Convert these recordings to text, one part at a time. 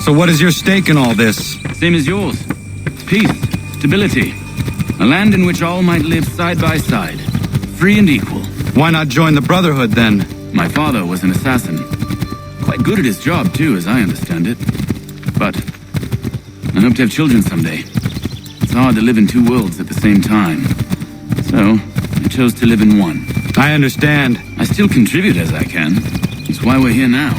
So what is your stake in all this? Same as yours. Peace, stability. A land in which all might live side by side, free and equal. Why not join the Brotherhood, then? My father was an assassin. Quite good at his job, too, as I understand it. But I hope to have children someday. It's hard to live in two worlds at the same time. So, I chose to live in one. I understand. I still contribute as I can. It's why we're here now.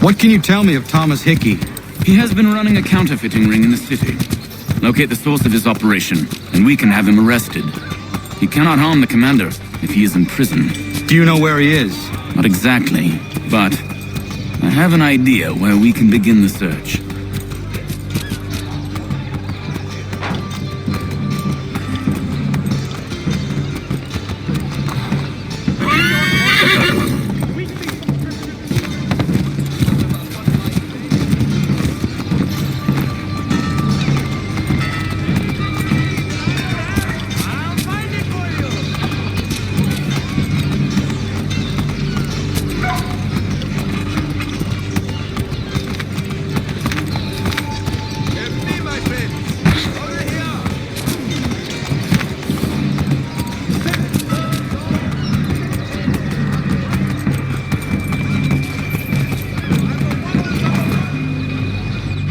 What can you tell me of Thomas Hickey? He has been running a counterfeiting ring in the city. Locate the source of his operation, and we can have him arrested. He cannot harm the commander if he is in prison. Do you know where he is? Not exactly, but I have an idea where we can begin the search.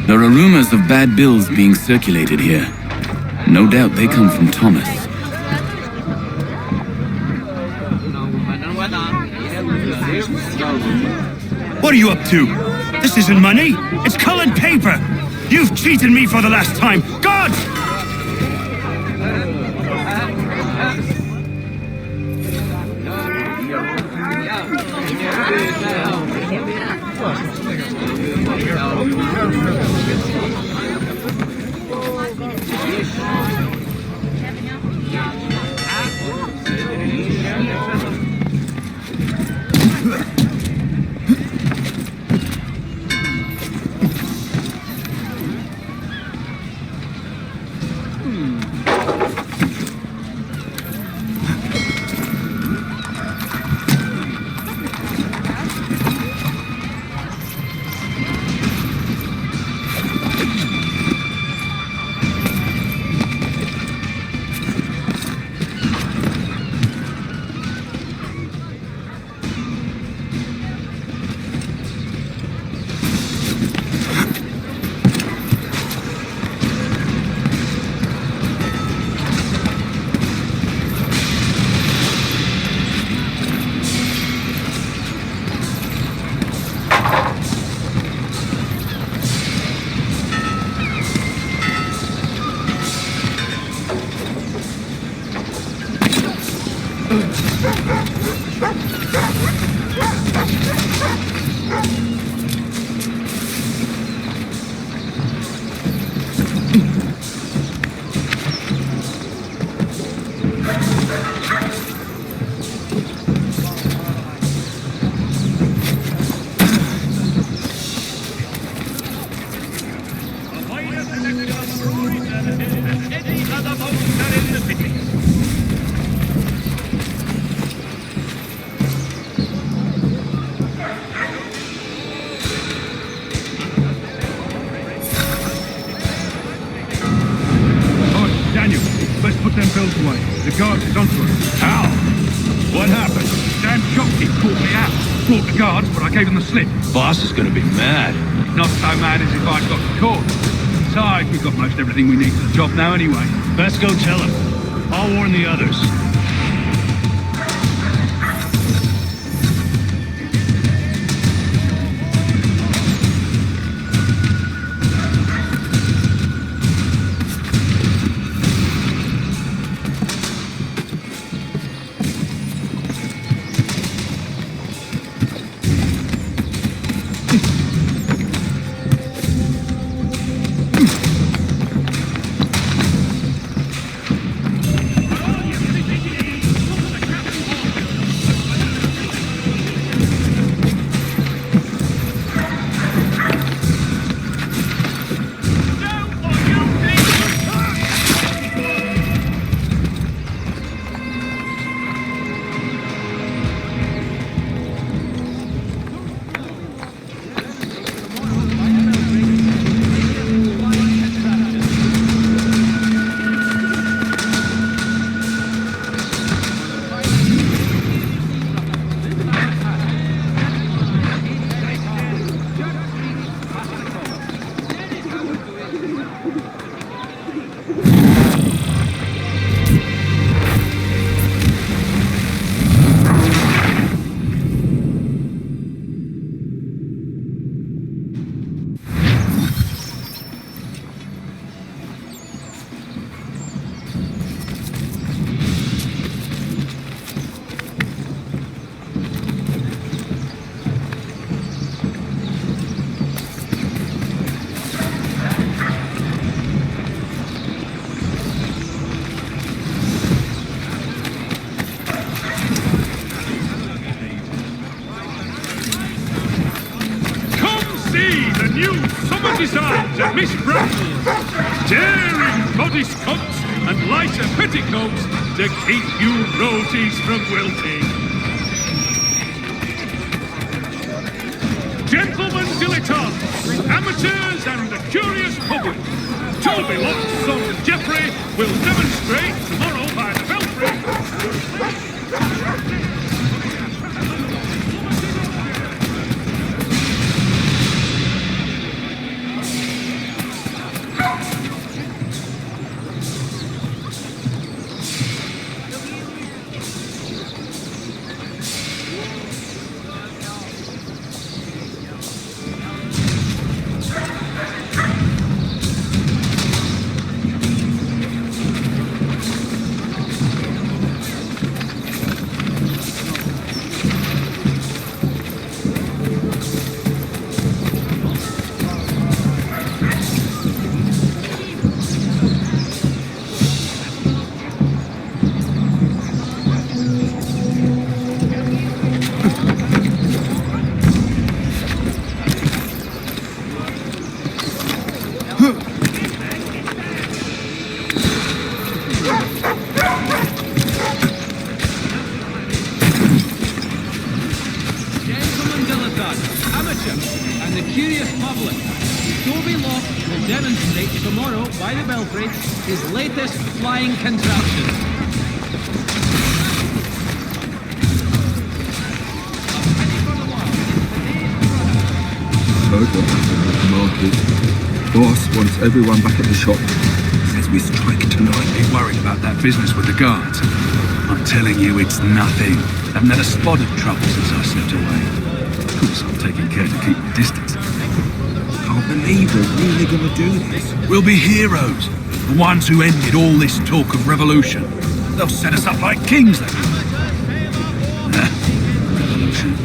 There are rumors of bad bills being circulated here. No doubt they come from Thomas. What are you up to? This isn't money. It's colored paper. You've cheated me for the last time. God! The guard is onto us. How? What happened? Damn shopkeep caught me out. Brought the guards, but I gave them the slip. Boss is gonna be mad. Not so mad as if I'd got caught. Besides, we've got most everything we need for the job now anyway. Best go tell him. I'll warn the others. misbridled, daring bodyscots and lighter petticoats to keep you rosies from wilting. Gentlemen dilettantes, amateurs and the curious public, Toby Lock's son Geoffrey will demonstrate tomorrow by the Belfry. His latest flying contraption. Heard what happened at the market. Boss wants everyone back at the shop. Says we strike tonight. Be worried about that business with the guards. I'm telling you, it's nothing. Haven't had a spot of trouble since I slipped away. Of course, I'm taking care to keep my distance. Can't believe we're really gonna do this. We'll be heroes. The ones who ended all this talk of revolution. They'll set us up like kings, they will. Revolution.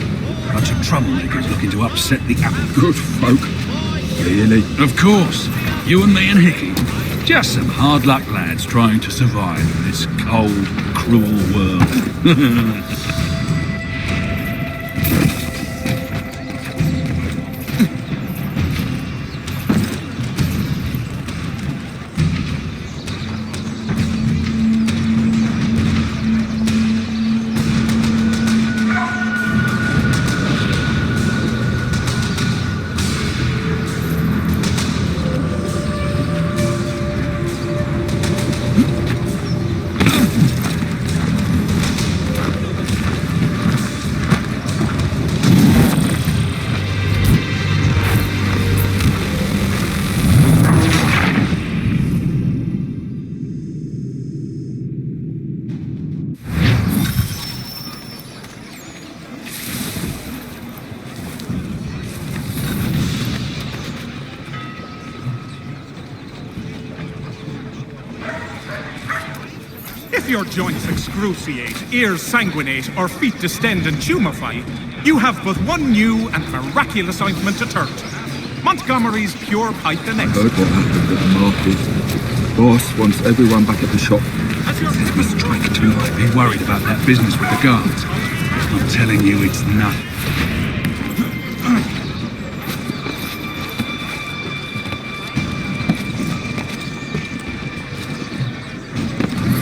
Bunch of troublemakers looking to upset the apple. Good folk. Really? Of course. You and me and Hickey. Just some hard luck lads trying to survive in this cold, cruel world. If your joints excruciate, ears sanguinate, or feet distend and tumefy, you have but one new and miraculous ointment to turn to. Montgomery's Pure Python X. Heard what happened at the market. Boss wants everyone back at the shop. Says we strike tonight. Be worried about that business with the guards. I'm telling you, it's nothing.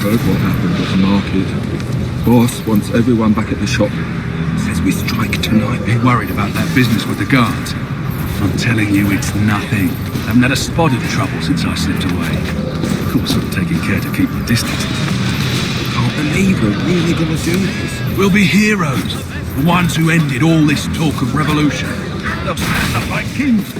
Heard what happened at the market. Boss wants everyone back at the shop. Says we strike tonight. Be worried about that business with the guards. I'm telling you, it's nothing. Haven't had a spot of trouble since I slipped away. Of course, I'm taking care to keep my distance. Can't believe we're really gonna do this. We'll be heroes. The ones who ended all this talk of revolution. They'll stand up like kings.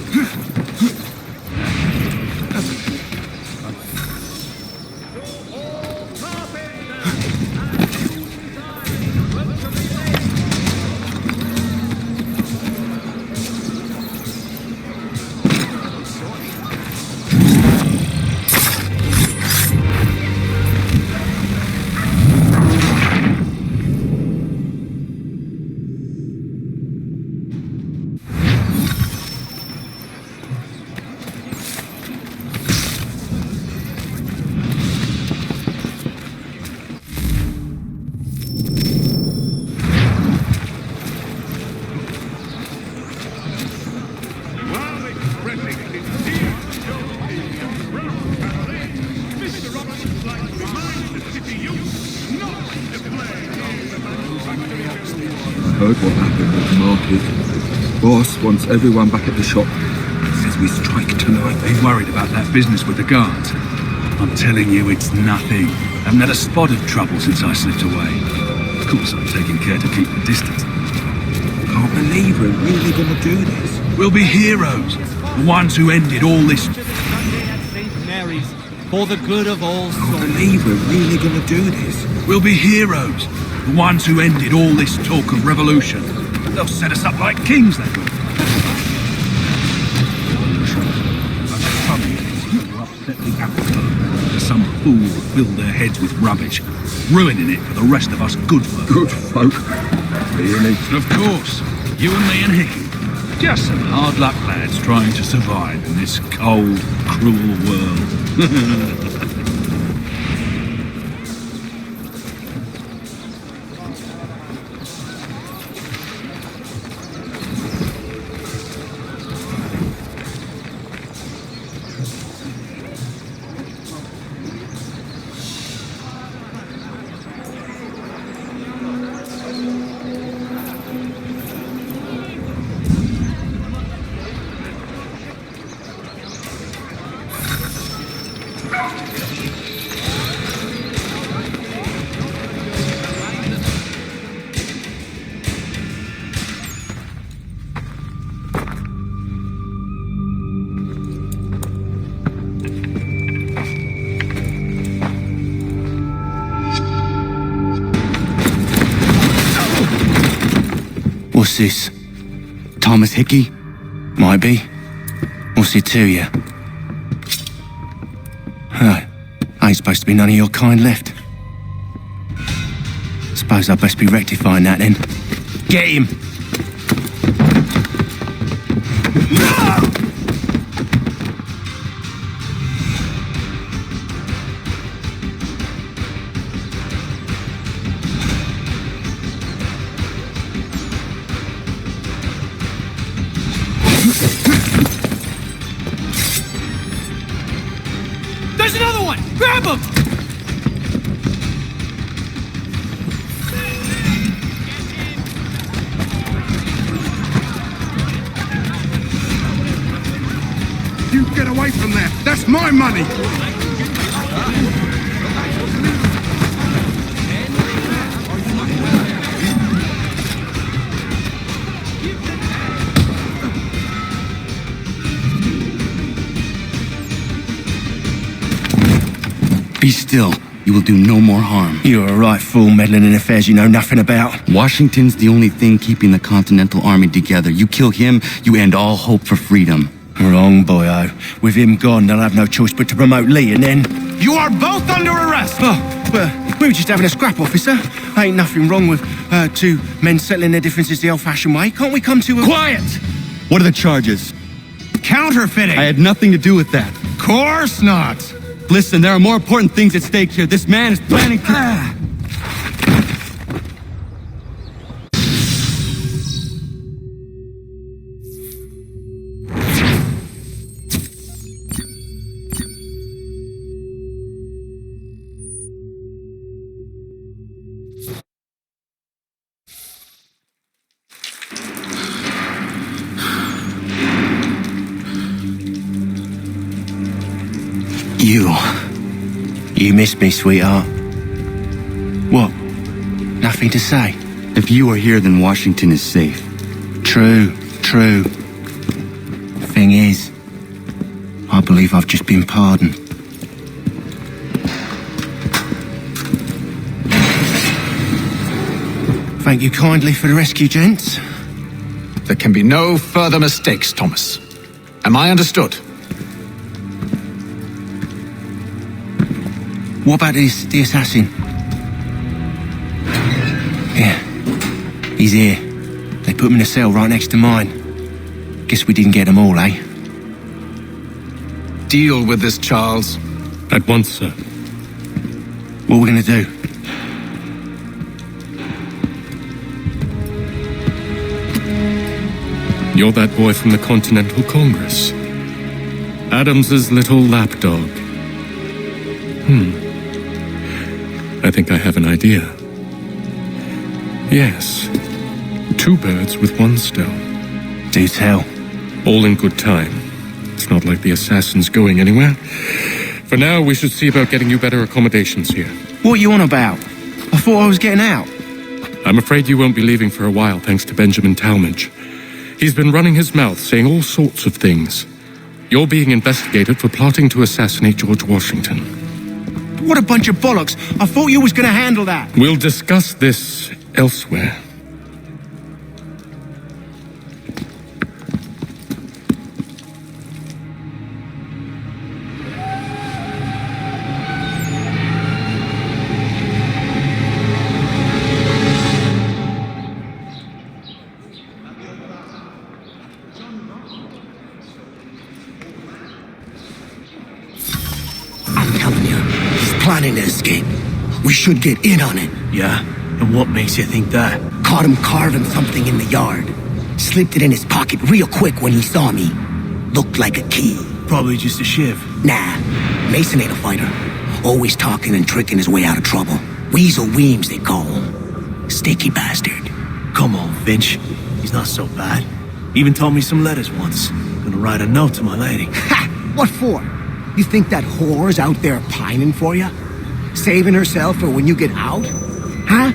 Boss wants everyone back at the shop. Says we strike tonight. Are you worried about that business with the guards? I'm telling you, it's nothing. I haven't had a spot of trouble since I slipped away. Of course, I'm taking care to keep the distance. Can't believe we're really gonna do this. We'll be heroes. The ones who ended all this. St. Mary's, for the good of all Can't souls. believe we're really gonna do this. We'll be heroes. The ones who ended all this talk of revolution. They'll set us up like kings, they will. Some fool will fill their heads with rubbish, ruining it for the rest of us good folk. Good folk. Really? And of course, you and me and Hickey, just some hard luck lads trying to survive in this cold, cruel world. What's this? Thomas Hickey? Might be. What's it to you? Ain't supposed to be none of your kind left. Suppose I best be rectifying that then. Get him! There's another one! Grab him! You get away from there. That's my money. Be still. You will do no more harm. You're a right fool meddling in affairs you know nothing about. Washington's the only thing keeping the Continental Army together. You kill him, you end all hope for freedom. Wrong, boyo. With him gone, they'll have no choice but to promote Lee and then... You are both under arrest! Oh, well, we were just having a scrap, officer. Ain't nothing wrong with two men settling their differences the old-fashioned way. Can't we come to a... Quiet! What are the charges? Counterfeiting! I had nothing to do with that. Course not! Listen, there are more important things at stake here. This man is planning to... You missed me, sweetheart. What? Nothing to say? If you are here, then Washington is safe. True. Thing is, I believe I've just been pardoned. Thank you kindly for the rescue, gents. There can be no further mistakes, Thomas. Am I understood? What about the assassin? Yeah, he's here. They put him in a cell right next to mine. Guess we didn't get them all, eh? Deal with this, Charles. At once, sir. What are we gonna do? You're that boy from the Continental Congress. Adams's little lapdog. I think I have an idea. Yes. 2 birds with 1 stone. Do tell. All in good time. It's not like the assassin's going anywhere. For now, we should see about getting you better accommodations here. What you on about? I thought I was getting out. I'm afraid you won't be leaving for a while, thanks to Benjamin Talmadge. He's been running his mouth, saying all sorts of things. You're being investigated for plotting to assassinate George Washington. What a bunch of bollocks. I thought you was gonna handle that. We'll discuss this elsewhere. Planning to escape. We should get in on it. Yeah? And what makes you think that? Caught him carving something in the yard. Slipped it in his pocket real quick when he saw me. Looked like a key. Probably just a shiv. Nah. Mason ain't a fighter. Always talking and tricking his way out of trouble. Weasel Weems, they call him. Sticky bastard. Come on, Finch. He's not so bad. Even told me some letters once. Gonna write a note to my lady. Ha! What for? You think that whore's out there pining for you? Saving herself for when you get out? Huh?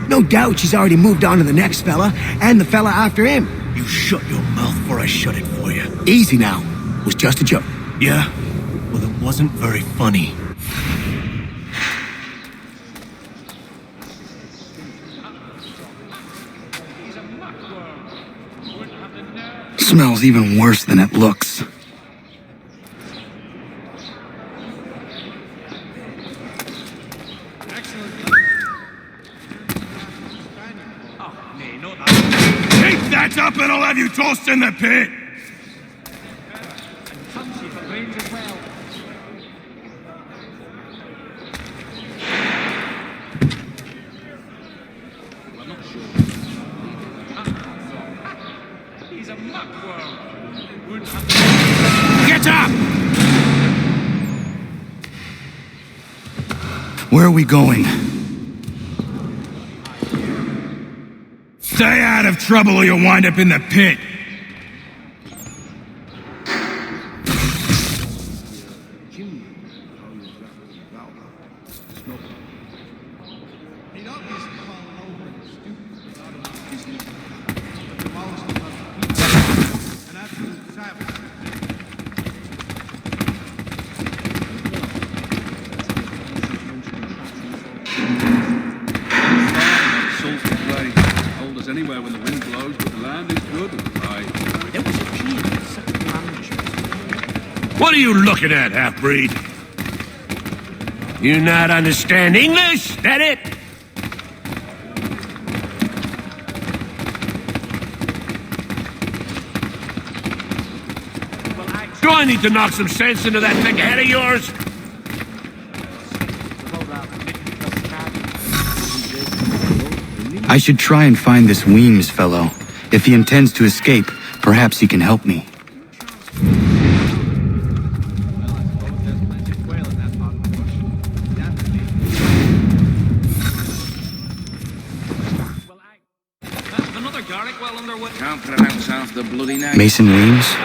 No doubt she's already moved on to the next fella, and the fella after him. You shut your mouth before I shut it for you. Easy now. It was just a joke. Yeah? Well, it wasn't very funny. Smells even worse than it looks. Up and I'll have you tossed in the pit! Get up! Where are we going? Stay out of trouble or you'll wind up in the pit! Anywhere when the wind blows, but the land is good and dry. What are you looking at, half-breed? You not understand English? That it? Do I need to knock some sense into that thick head of yours? I should try and find this Weems fellow. If he intends to escape, perhaps he can help me. Can't pronounce half the bloody name. Mason Weems?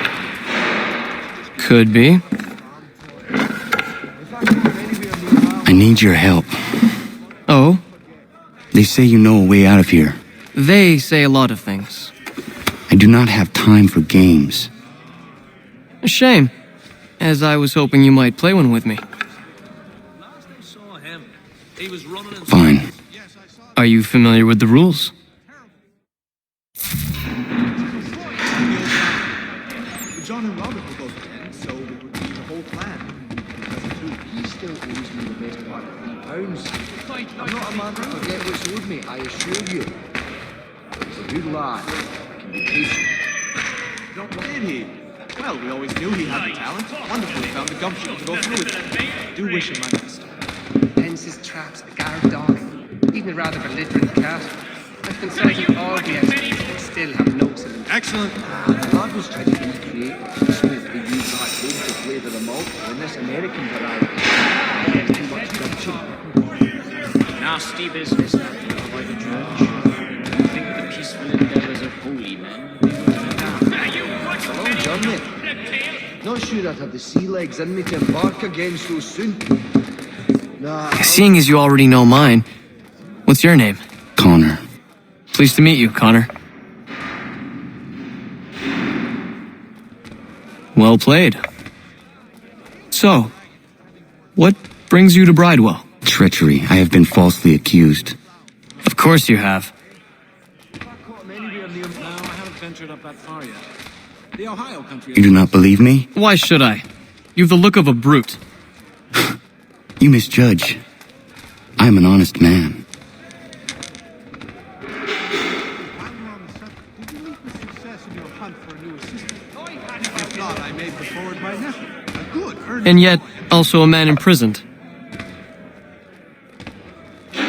Could be. I need your help. Oh? They say you know a way out of here. They say a lot of things. I do not have time for games. A shame, as I was hoping you might play one with me. Fine. Are you familiar with the rules? John and Robert were both dead, so it would be the whole plan. He still owes me the best part of £3. I'm not a man to forget what's owed me, I assure you. But he's a good lad. I can be patient. Did he? Well, we always knew he had the talent. Wonderful he found the gumption to go through with it. I do wish him my best. Hence his traps, the guard dog, even a rather belligerent cat. I've consulted all the experts, but still have no solution. Excellent. The lad was trying to be creative. Smith the use that home to flavour them out when this American variety. Too much gumption. Nasty business, by the George. I think the peaceful endeavours of holy men, they would be down. me. Not sure I'd have the sea legs in me to embark again so soon. Nah, Seeing as you already know mine, what's your name? Connor. Pleased to meet you, Connor. Well played. So, what brings you to Bridewell? Treachery. I have been falsely accused. Of course you have. You do not believe me? Why should I? You've the look of a brute. You misjudge. I am an honest man. And yet, also a man imprisoned.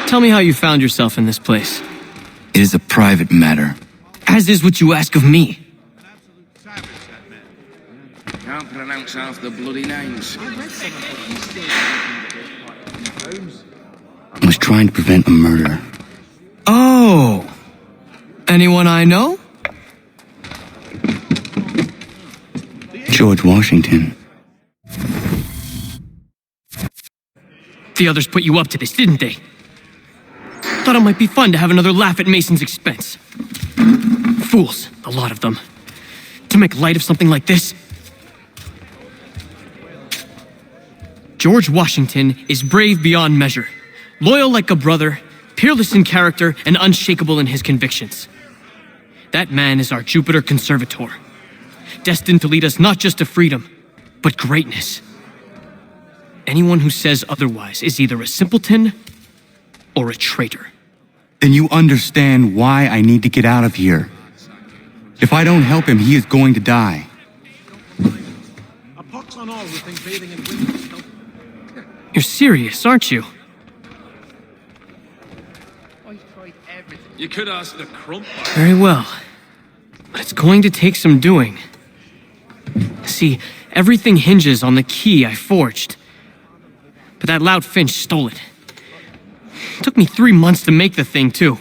Tell me how you found yourself in this place. It is a private matter. As is what you ask of me. Can't pronounce half the bloody names. I was trying to prevent a murder. Oh! Anyone I know? George Washington. The others put you up to this, didn't they? Thought it might be fun to have another laugh at Mason's expense. Fools, a lot of them. To make light of something like this. George Washington is brave beyond measure, loyal like a brother, peerless in character, and unshakable in his convictions. That man is our Jupiter Conservator, destined to lead us not just to freedom, but greatness. Anyone who says otherwise is either a simpleton or a traitor. Then you understand why I need to get out of here. If I don't help him, he is going to die. You're serious, aren't you? You could ask the crump. Very well. But it's going to take some doing. See, everything hinges on the key I forged. But that lout Finch stole it. Took me 3 months to make the thing, too.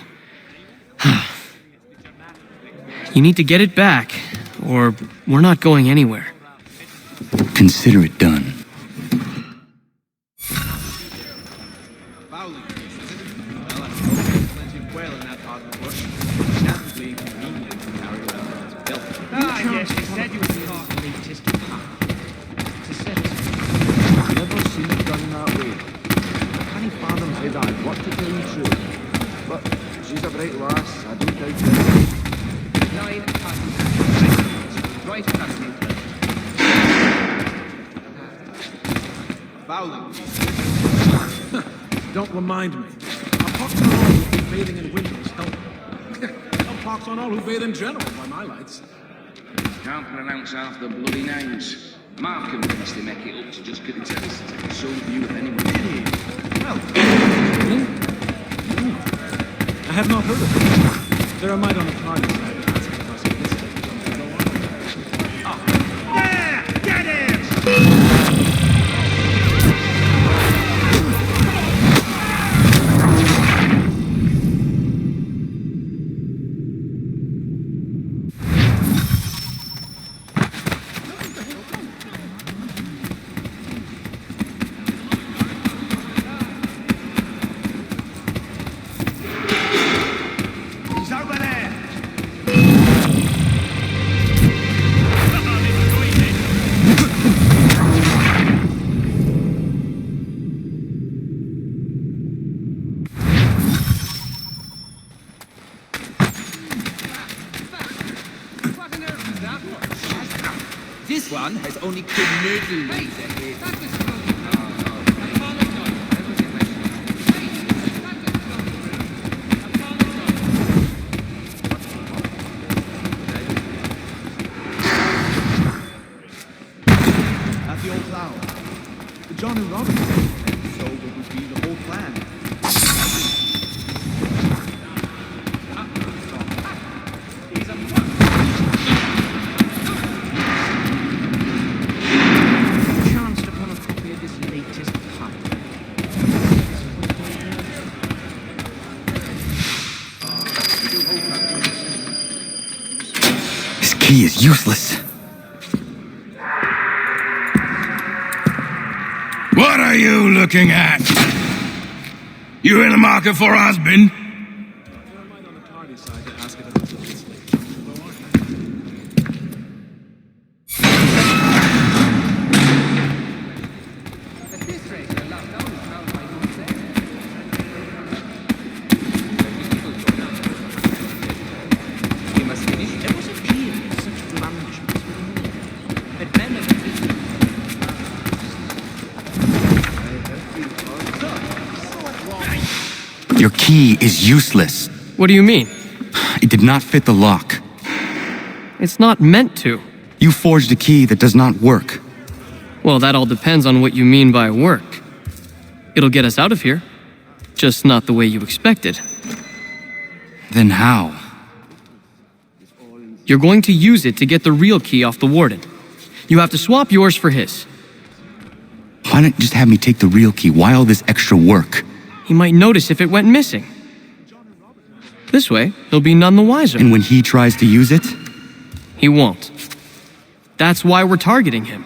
You need to get it back, or we're not going anywhere. Consider it done. yes, he said you would be off the latest to set it. Never seen it done that way. I can't fathom how that worked, to tell you the truth. But she's a bright lass, I don't doubt it. 9 passes. Right passing. Fouling. Don't remind me. A pox on all who've been bathing in windows, help. A pox on all who bathe in general, by my lights. Can't pronounce half the bloody names. Mark convinced him make it up to just get it tennis to take a soul view of anyone. I have not heard of them. They're a mite on the party side, and that's because of this. Yeah! Get him! This one has only committal laser head. At the old flower. The John and Robert. So it would be the whole plan. Chanced upon a copy of this latest pipe. This key is useless. What are you looking at? You in the market for a husband? Your key is useless. What do you mean? It did not fit the lock. It's not meant to. You forged a key that does not work. Well, that all depends on what you mean by work. It'll get us out of here. Just not the way you expected. Then how? You're going to use it to get the real key off the warden. You have to swap yours for his. Why not just have me take the real key? Why all this extra work? He might notice if it went missing. This way, he'll be none the wiser. And when he tries to use it? He won't. That's why we're targeting him.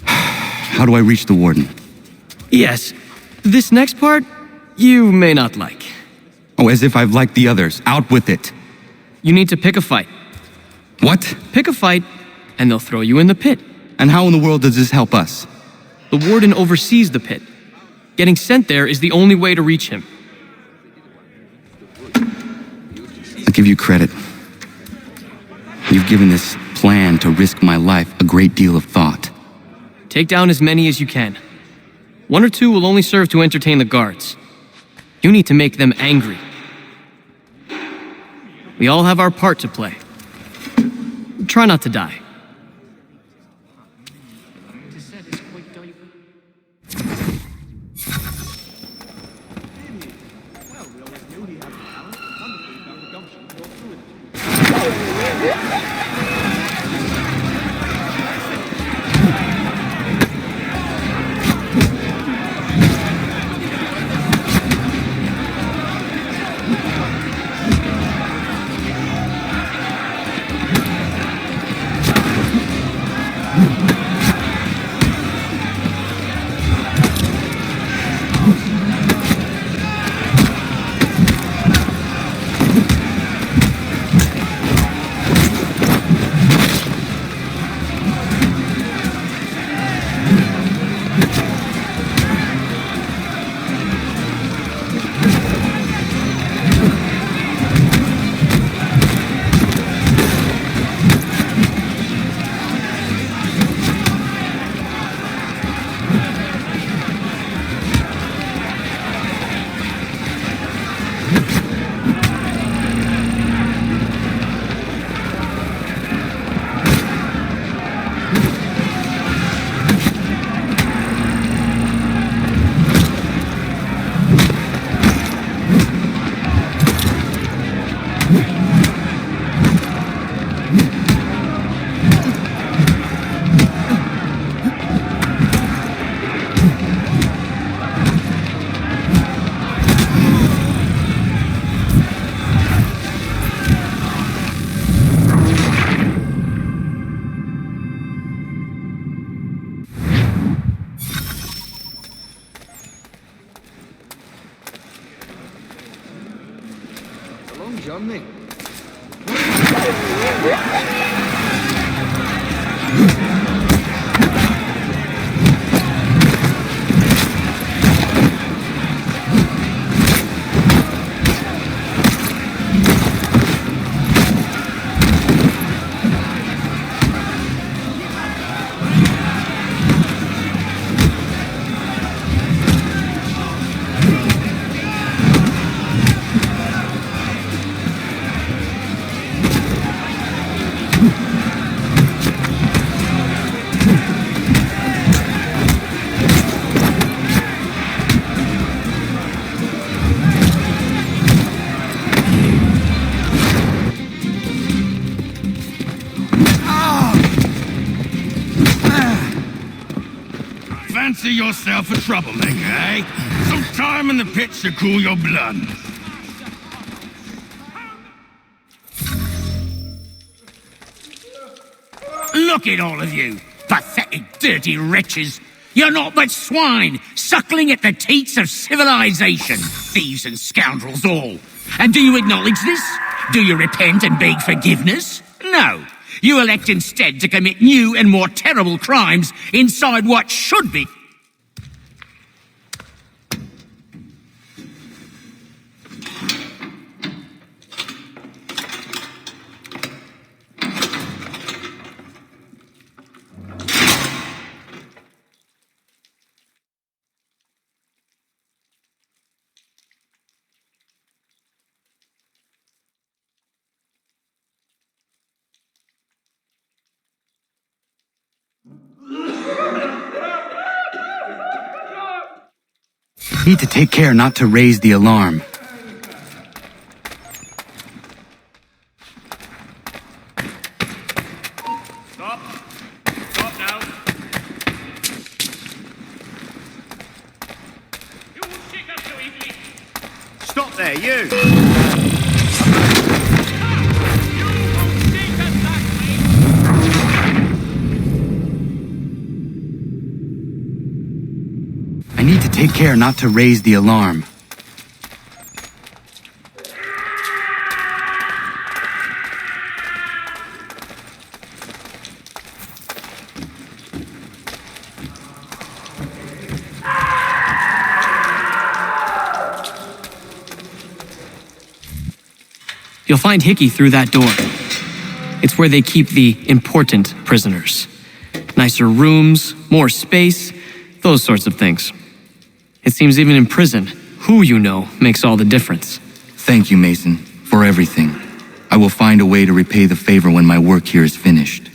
How do I reach the warden? Yes. This next part, you may not like. Oh, as if I've liked the others. Out with it. You need to pick a fight. What? Pick a fight, and they'll throw you in the pit. And how in the world does this help us? The warden oversees the pit. Getting sent there is the only way to reach him. I'll give you credit. You've given this plan to risk my life a great deal of thought. Take down as many as you can. 1 or 2 will only serve to entertain the guards. You need to make them angry. We all have our part to play. Try not to die. Johnny. Fancy yourself a troublemaker, eh? Some time in the pits to cool your blood. Look at all of you, pathetic, dirty wretches. You're not but swine, suckling at the teats of civilization, thieves and scoundrels all. And do you acknowledge this? Do you repent and beg forgiveness? No. You elect instead to commit new and more terrible crimes inside what should be... Need to take care not to raise the alarm. Stop. Stop now. You won't shake us so easily. Stop there, you! I need to take care not to raise the alarm. You'll find Hickey through that door. It's where they keep the important prisoners. Nicer rooms, more space, those sorts of things. It seems even in prison, who you know makes all the difference. Thank you, Mason, for everything. I will find a way to repay the favor when my work here is finished.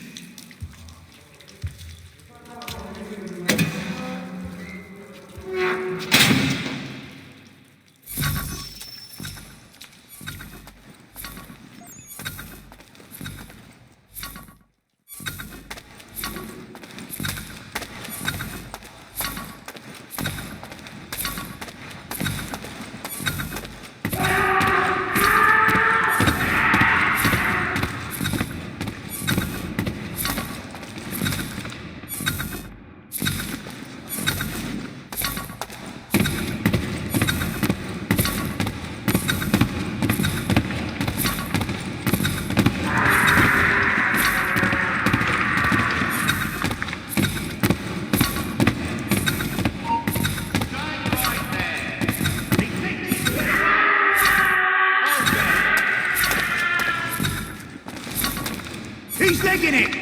He's taking it!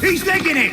He's taking it!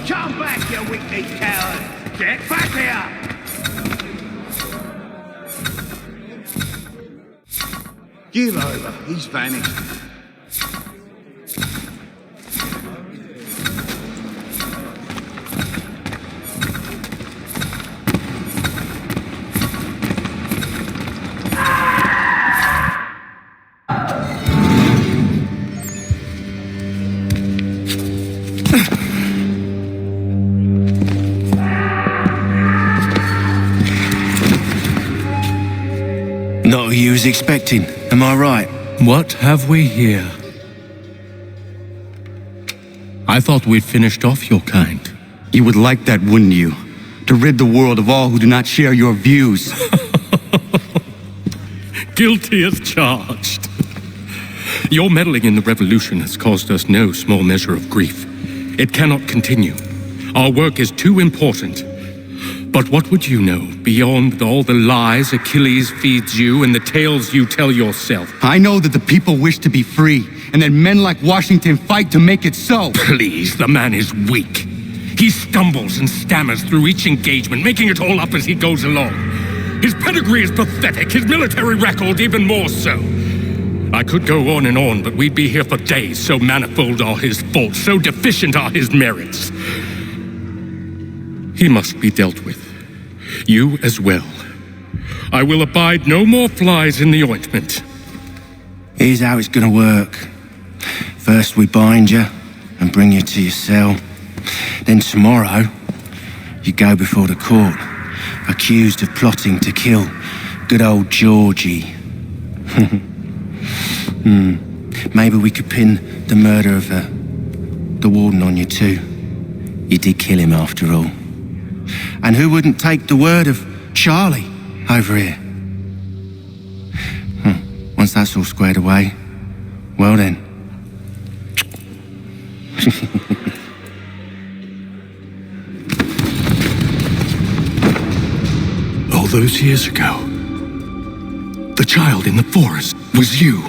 Come back, you weak-kneed coward! Get back here! Give over. He's vanished. Not who you was expecting, am I right? What have we here? I thought we'd finished off your kind. You would like that, wouldn't you? To rid the world of all who do not share your views. Guilty as charged. Your meddling in the revolution has caused us no small measure of grief. It cannot continue. Our work is too important. But what would you know beyond all the lies Achilles feeds you and the tales you tell yourself? I know that the people wish to be free, and that men like Washington fight to make it so. Please, the man is weak. He stumbles and stammers through each engagement, making it all up as he goes along. His pedigree is pathetic, his military record even more so. I could go on, but we'd be here for days, so manifold are his faults, so deficient are his merits. He must be dealt with. You as well. I will abide no more flies in the ointment. Here's how it's gonna work. First we bind you and bring you to your cell. Then tomorrow, you go before the court, accused of plotting to kill good old Georgie. Maybe we could pin the murder of the warden on you too. You did kill him after all. And who wouldn't take the word of Charlie over here? Once that's all squared away, well then. All those years ago, the child in the forest was you.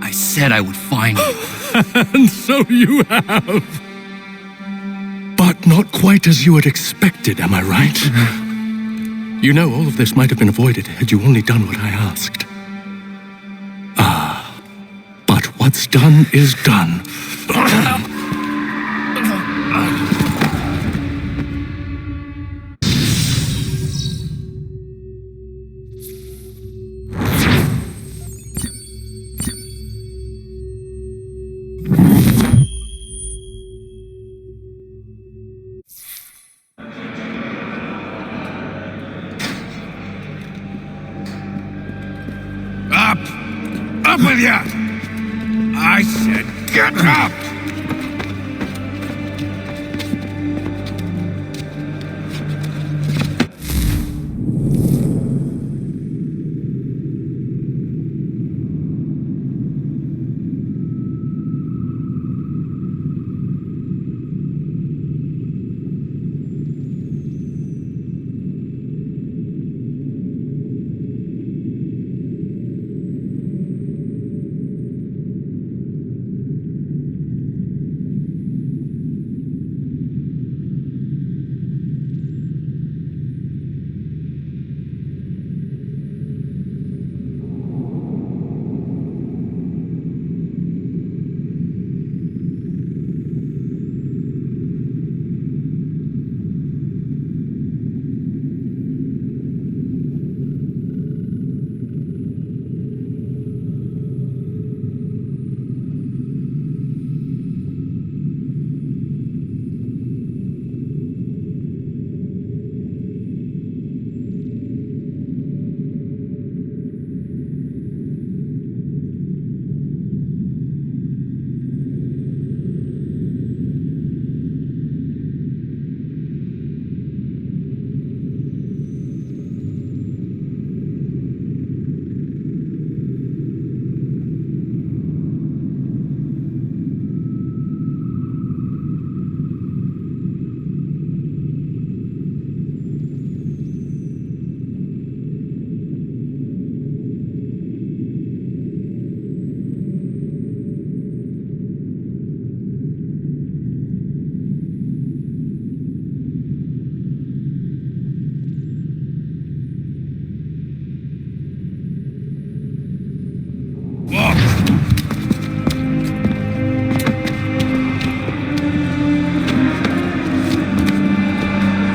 I said I would find you. And so you have. But not quite as you had expected, am I right? You know, all of this might have been avoided had you only done what I asked. But what's done is done. Up with you! I said get up!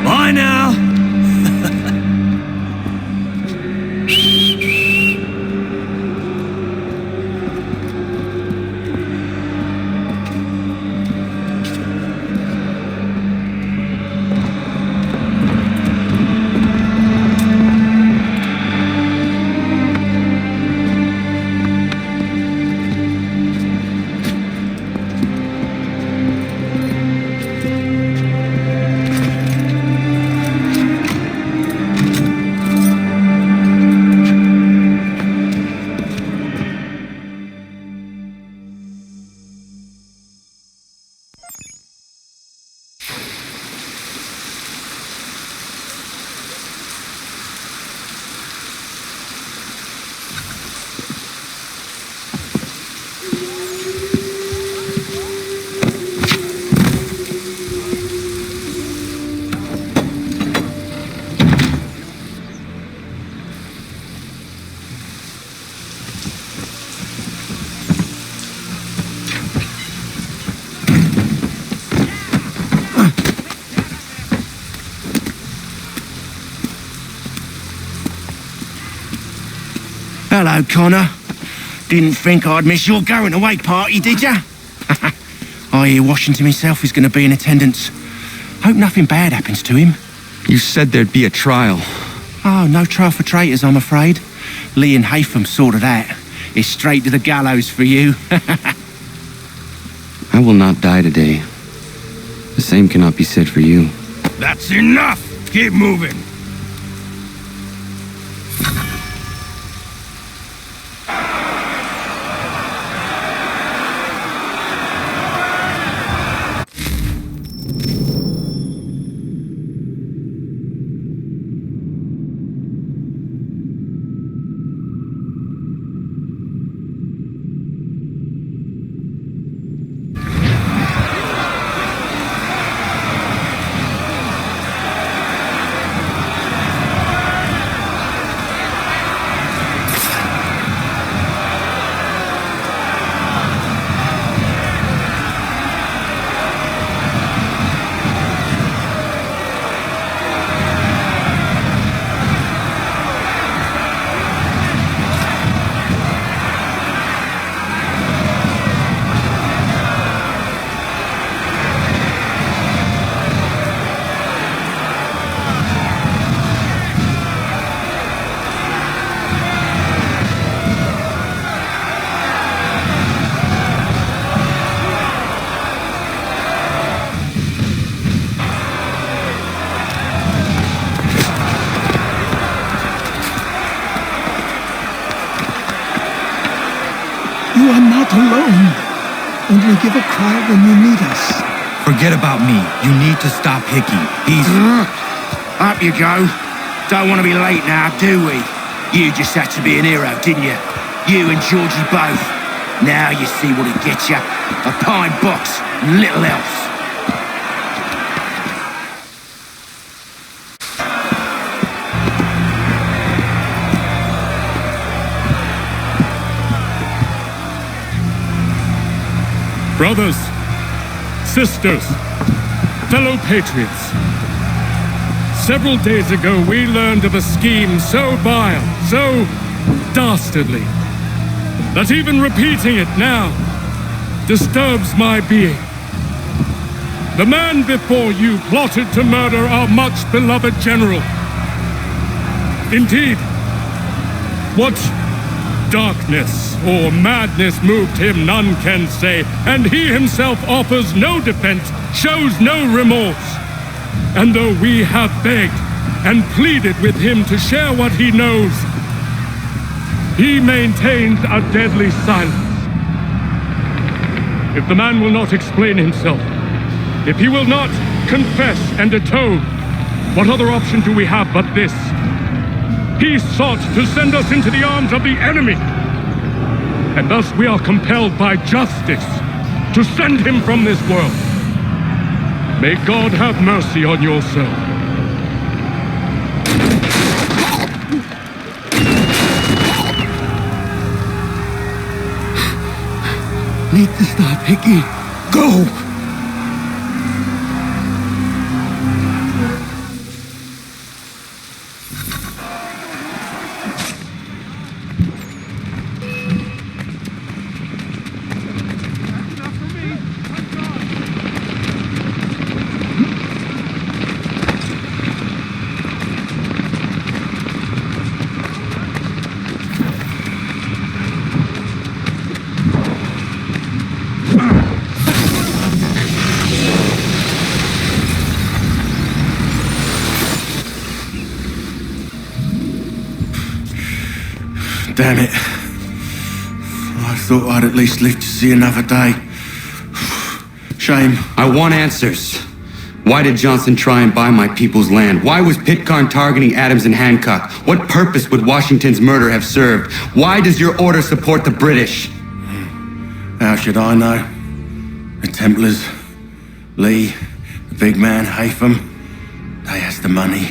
Bye now. Hello, Connor. Didn't think I'd miss your going away party, did ya? I hear Washington himself is going to be in attendance. Hope nothing bad happens to him. You said there'd be a trial. Oh, no trial for traitors, I'm afraid. Lee and Haytham sorted that. It's straight to the gallows for you. I will not die today. The same cannot be said for you. That's enough! Keep moving! You are not alone. Only give a cry when you need us. Forget about me. You need to stop Hickey. He's... Up you go. Don't want to be late now, do we? You just had to be an hero, didn't you? You and Georgie both. Now you see what it gets you. A pine box, little else. Brothers, sisters, fellow patriots. Several days ago, we learned of a scheme so vile, so dastardly, that even repeating it now disturbs my being. The man before you plotted to murder our much-beloved general. Indeed, what darkness or madness moved him, none can say, and he himself offers no defense, shows no remorse. And though we have begged and pleaded with him to share what he knows, he maintains a deadly silence. If the man will not explain himself, if he will not confess and atone, what other option do we have but this? He sought to send us into the arms of the enemy. And thus we are compelled by justice to send him from this world. May God have mercy on your soul. Need to stop, Hickey. Go! Damn it. I thought I'd at least live to see another day. Shame. I want answers. Why did Johnson try and buy my people's land? Why was Pitcairn targeting Adams and Hancock? What purpose would Washington's murder have served? Why does your order support the British? How should I know? The Templars, Lee, the big man, Haytham, they has the money.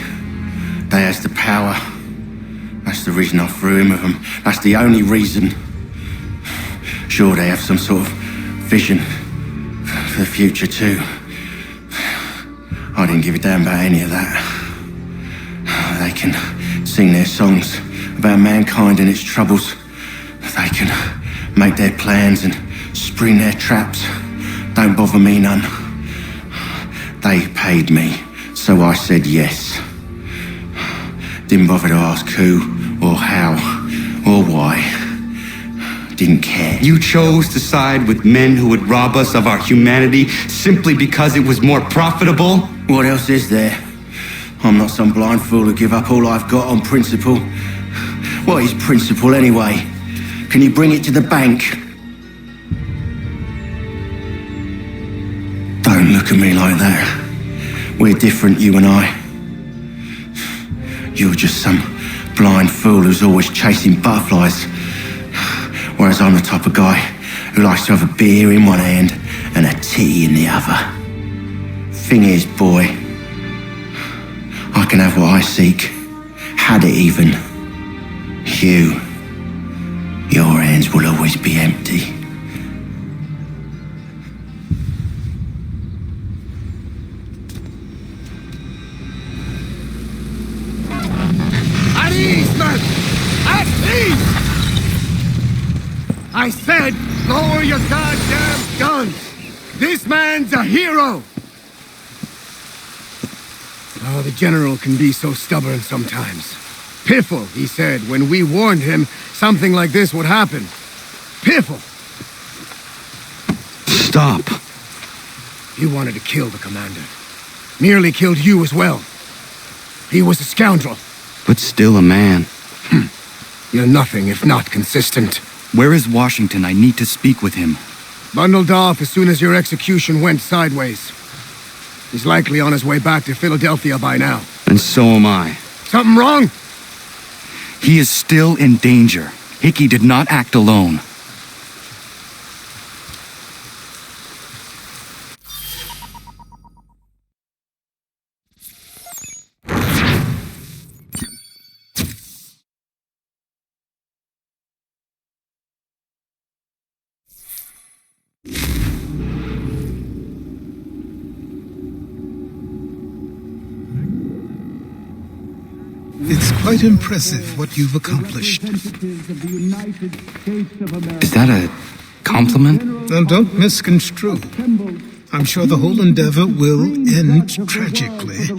They has the power. That's the reason I threw in with them. That's the only reason. Sure, they have some sort of vision for the future too. I didn't give a damn about any of that. They can sing their songs about mankind and its troubles. They can make their plans and spring their traps. Don't bother me none. They paid me, so I said yes. Didn't bother to ask who, or how, or why. Didn't care. You chose to side with men who would rob us of our humanity simply because it was more profitable? What else is there? I'm not some blind fool to give up all I've got on principle. What is principle anyway? Can you bring it to the bank? Don't look at me like that. We're different, you and I. You're just some blind fool who's always chasing butterflies. Whereas I'm the type of guy who likes to have a beer in one hand and a tea in the other. Thing is, boy, I can have what I seek. Had it even. Your hands will always be empty. At ease, man! At ease! I said, lower your goddamn guns! This man's a hero! Oh, the General can be so stubborn sometimes. Piffle, he said, when we warned him something like this would happen. Piffle! Stop. He wanted to kill the commander. Nearly killed you as well. He was a scoundrel. But still a man. You're nothing if not consistent. Where is Washington? I need to speak with him. Bundled off as soon as your execution went sideways. He's likely on his way back to Philadelphia by now. And so am I. Something wrong? He is still in danger. Hickey did not act alone. It's quite impressive what you've accomplished. Is that a compliment? Now, don't misconstrue. I'm sure the whole endeavor will end tragically.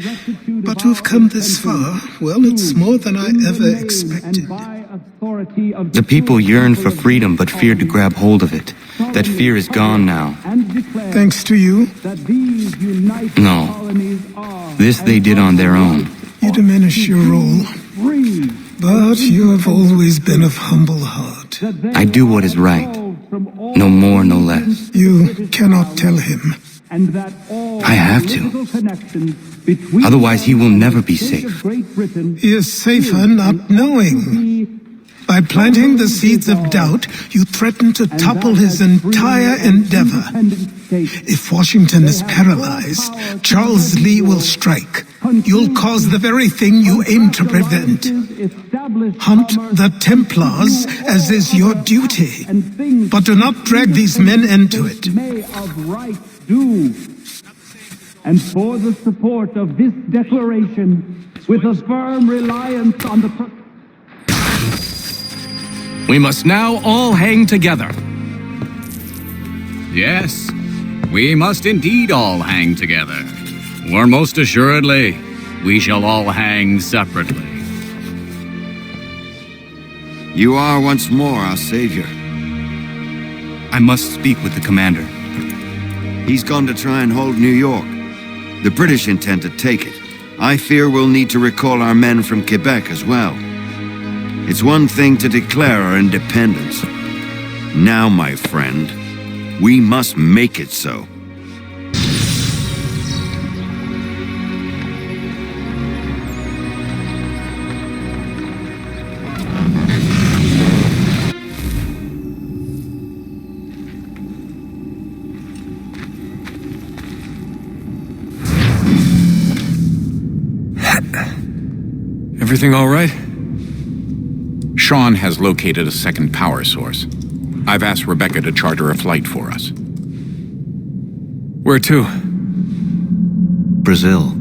But to have come this far, well, it's more than I ever expected. The people yearned for freedom but feared to grab hold of it. That fear is gone now. Thanks to you? No. This they did on their own. You diminish your role. But you have always been of humble heart. I do what is right. No more, no less. You cannot tell him. I have to. Otherwise he will never be safe. He is safer not knowing. By planting the seeds of doubt, you threaten to topple his entire endeavor. If Washington is paralyzed, Charles Lee will strike. You'll cause the very thing you aim to prevent. Hunt the Templars, as is your duty. But do not drag these men into it. And for the support of this declaration, with a firm reliance on the... We must now all hang together. Yes, we must indeed all hang together. Or most assuredly, we shall all hang separately. You are once more our savior. I must speak with the commander. He's gone to try and hold New York. The British intend to take it. I fear we'll need to recall our men from Quebec as well. It's one thing to declare our independence. Now, my friend, we must make it so. Everything all right? Sean has located a second power source. I've asked Rebecca to charter a flight for us. Where to? Brazil.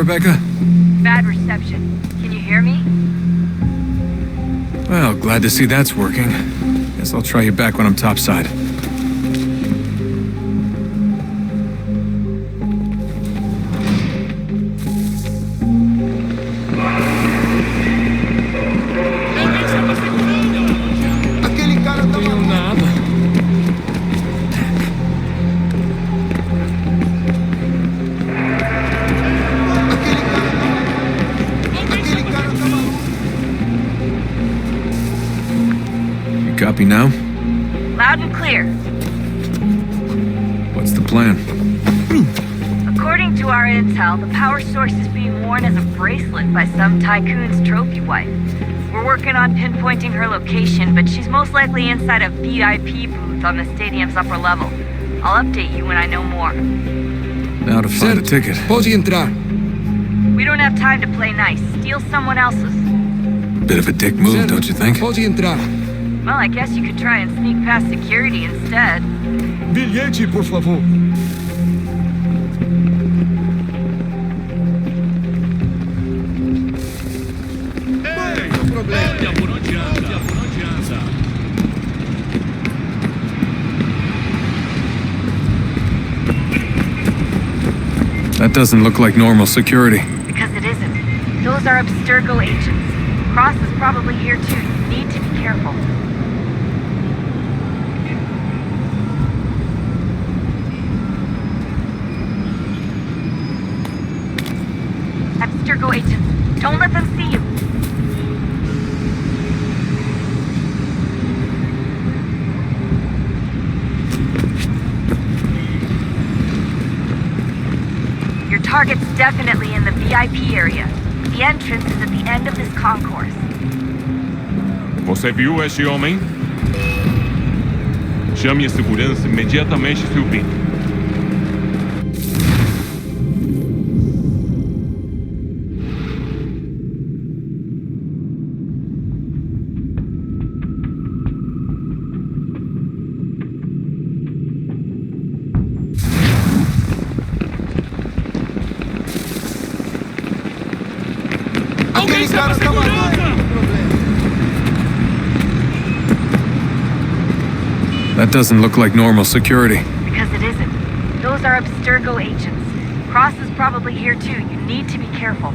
Rebecca? Bad reception. Can you hear me? Well, glad to see that's working. Guess I'll try you back when I'm topside. Copy now? Loud and clear. What's the plan? According to our intel, the power source is being worn as a bracelet by some tycoon's trophy wife. We're working on pinpointing her location, but she's most likely inside a VIP booth on the stadium's upper level. I'll update you when I know more. Now to find a ticket. We don't have time to play nice. Steal someone else's. Bit of a dick move, don't you think? Well, I guess you could try and sneak past security instead. Bilhete, por favor. That doesn't look like normal security. Because it isn't. Those are Abstergo agents. Cross is probably here too. You need to be careful. Abstergo agents. Don't let them see you. Your target's definitely in the VIP area. The entrance is at the end of this concourse. Você viu este homem? Chame a segurança imediatamente, Silvin. Alguém chama a segurança! That doesn't look like normal security. Because it isn't. Those are Abstergo agents. Cross is probably here too. You need to be careful.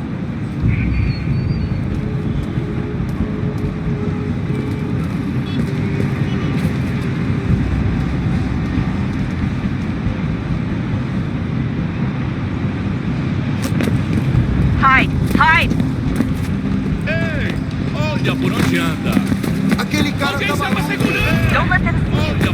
Hide! Hide! Ei! Olha por onde anda! Aquele cara tava... Don't let them see you.